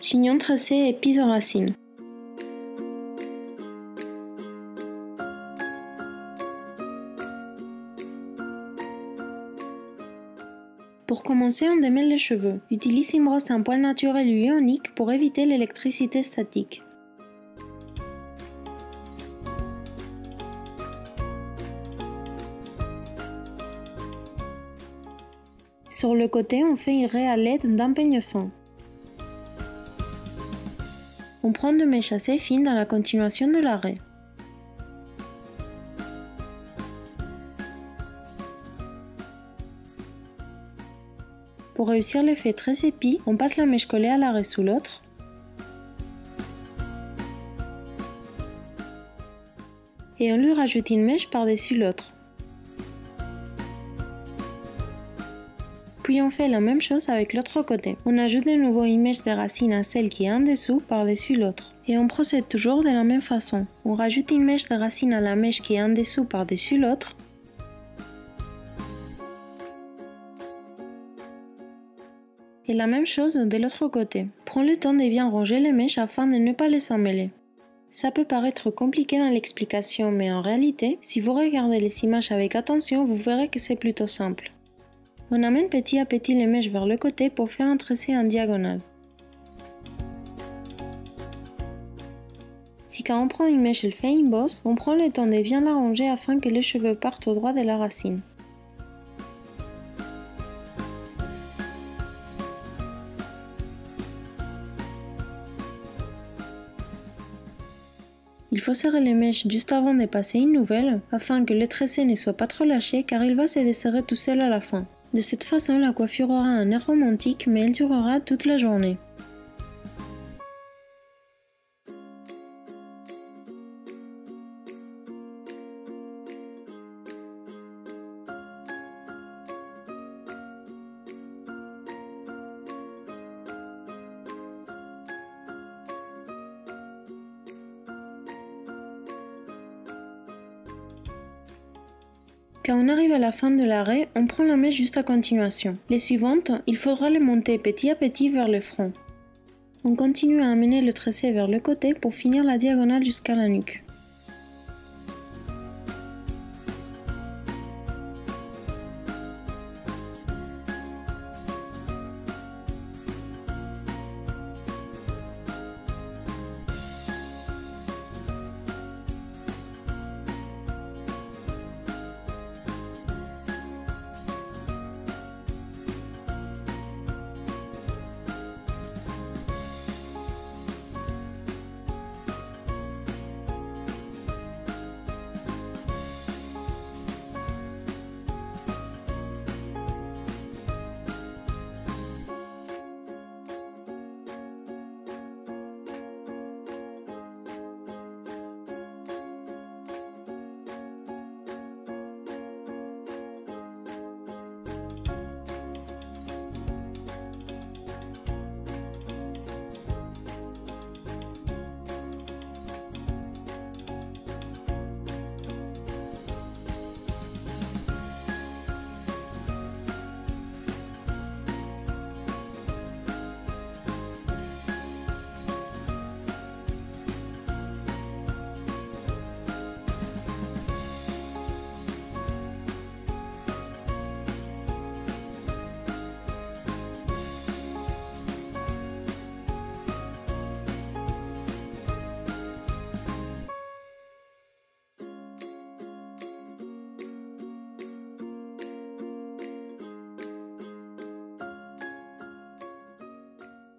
Chignon tressé et pis aux racines. Pour commencer, on démêle les cheveux. Utilise une brosse à un poil naturel ou ionique pour éviter l'électricité statique. Sur le côté, on fait une raie à l'aide d'un peigne fin. On prend deux mèches assez fines dans la continuation de la raie. Pour réussir l'effet très épi, on passe la mèche collée à la raie sous l'autre. Et on lui rajoute une mèche par-dessus l'autre. Puis on fait la même chose avec l'autre côté. On ajoute de nouveau une mèche de racine à celle qui est en dessous par-dessus l'autre. Et on procède toujours de la même façon. On rajoute une mèche de racine à la mèche qui est en dessous par-dessus l'autre. Et la même chose de l'autre côté. Prends le temps de bien ranger les mèches afin de ne pas les emmêler. Ça peut paraître compliqué dans l'explication, mais en réalité, si vous regardez les images avec attention, vous verrez que c'est plutôt simple. On amène petit à petit les mèches vers le côté pour faire un tracé en diagonale. Si quand on prend une mèche, elle fait une bosse, on prend le temps de bien la ranger afin que les cheveux partent au droit de la racine. Il faut serrer les mèches juste avant de passer une nouvelle, afin que le tracé ne soit pas trop lâché car il va se desserrer tout seul à la fin. De cette façon, la coiffure aura un air romantique, mais elle durera toute la journée. Quand on arrive à la fin de la raie, on prend la mèche juste à continuation. Les suivantes, il faudra les monter petit à petit vers le front. On continue à amener le tracé vers le côté pour finir la diagonale jusqu'à la nuque.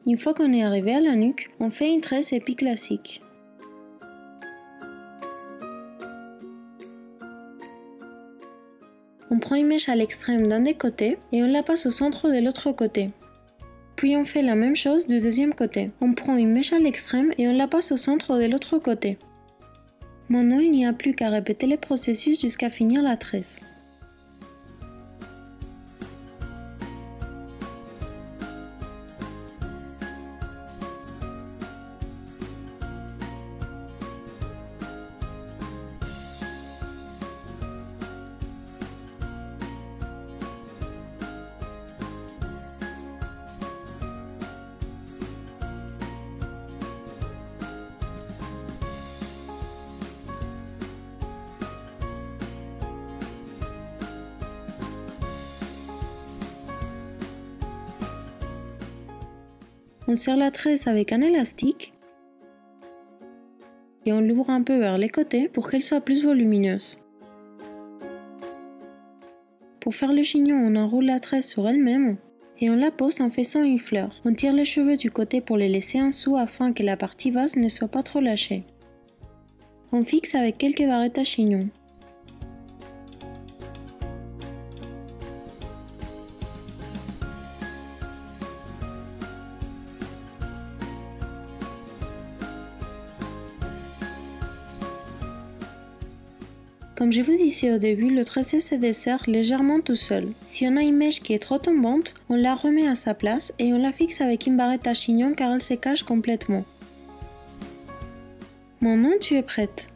Une fois qu'on est arrivé à la nuque, on fait une tresse épi classique. On prend une mèche à l'extrême d'un des côtés et on la passe au centre de l'autre côté. Puis on fait la même chose du deuxième côté. On prend une mèche à l'extrême et on la passe au centre de l'autre côté. Maintenant, il n'y a plus qu'à répéter le processus jusqu'à finir la tresse. On serre la tresse avec un élastique et on l'ouvre un peu vers les côtés pour qu'elle soit plus volumineuse. Pour faire le chignon, on enroule la tresse sur elle-même et on la pose en faisant une fleur. On tire les cheveux du côté pour les laisser en dessous afin que la partie basse ne soit pas trop lâchée. On fixe avec quelques barrettes à chignon. Comme je vous disais au début, le tracé se dessert légèrement tout seul. Si on a une mèche qui est trop tombante, on la remet à sa place et on la fixe avec une barrette à chignon car elle se cache complètement. Maintenant tu es prête.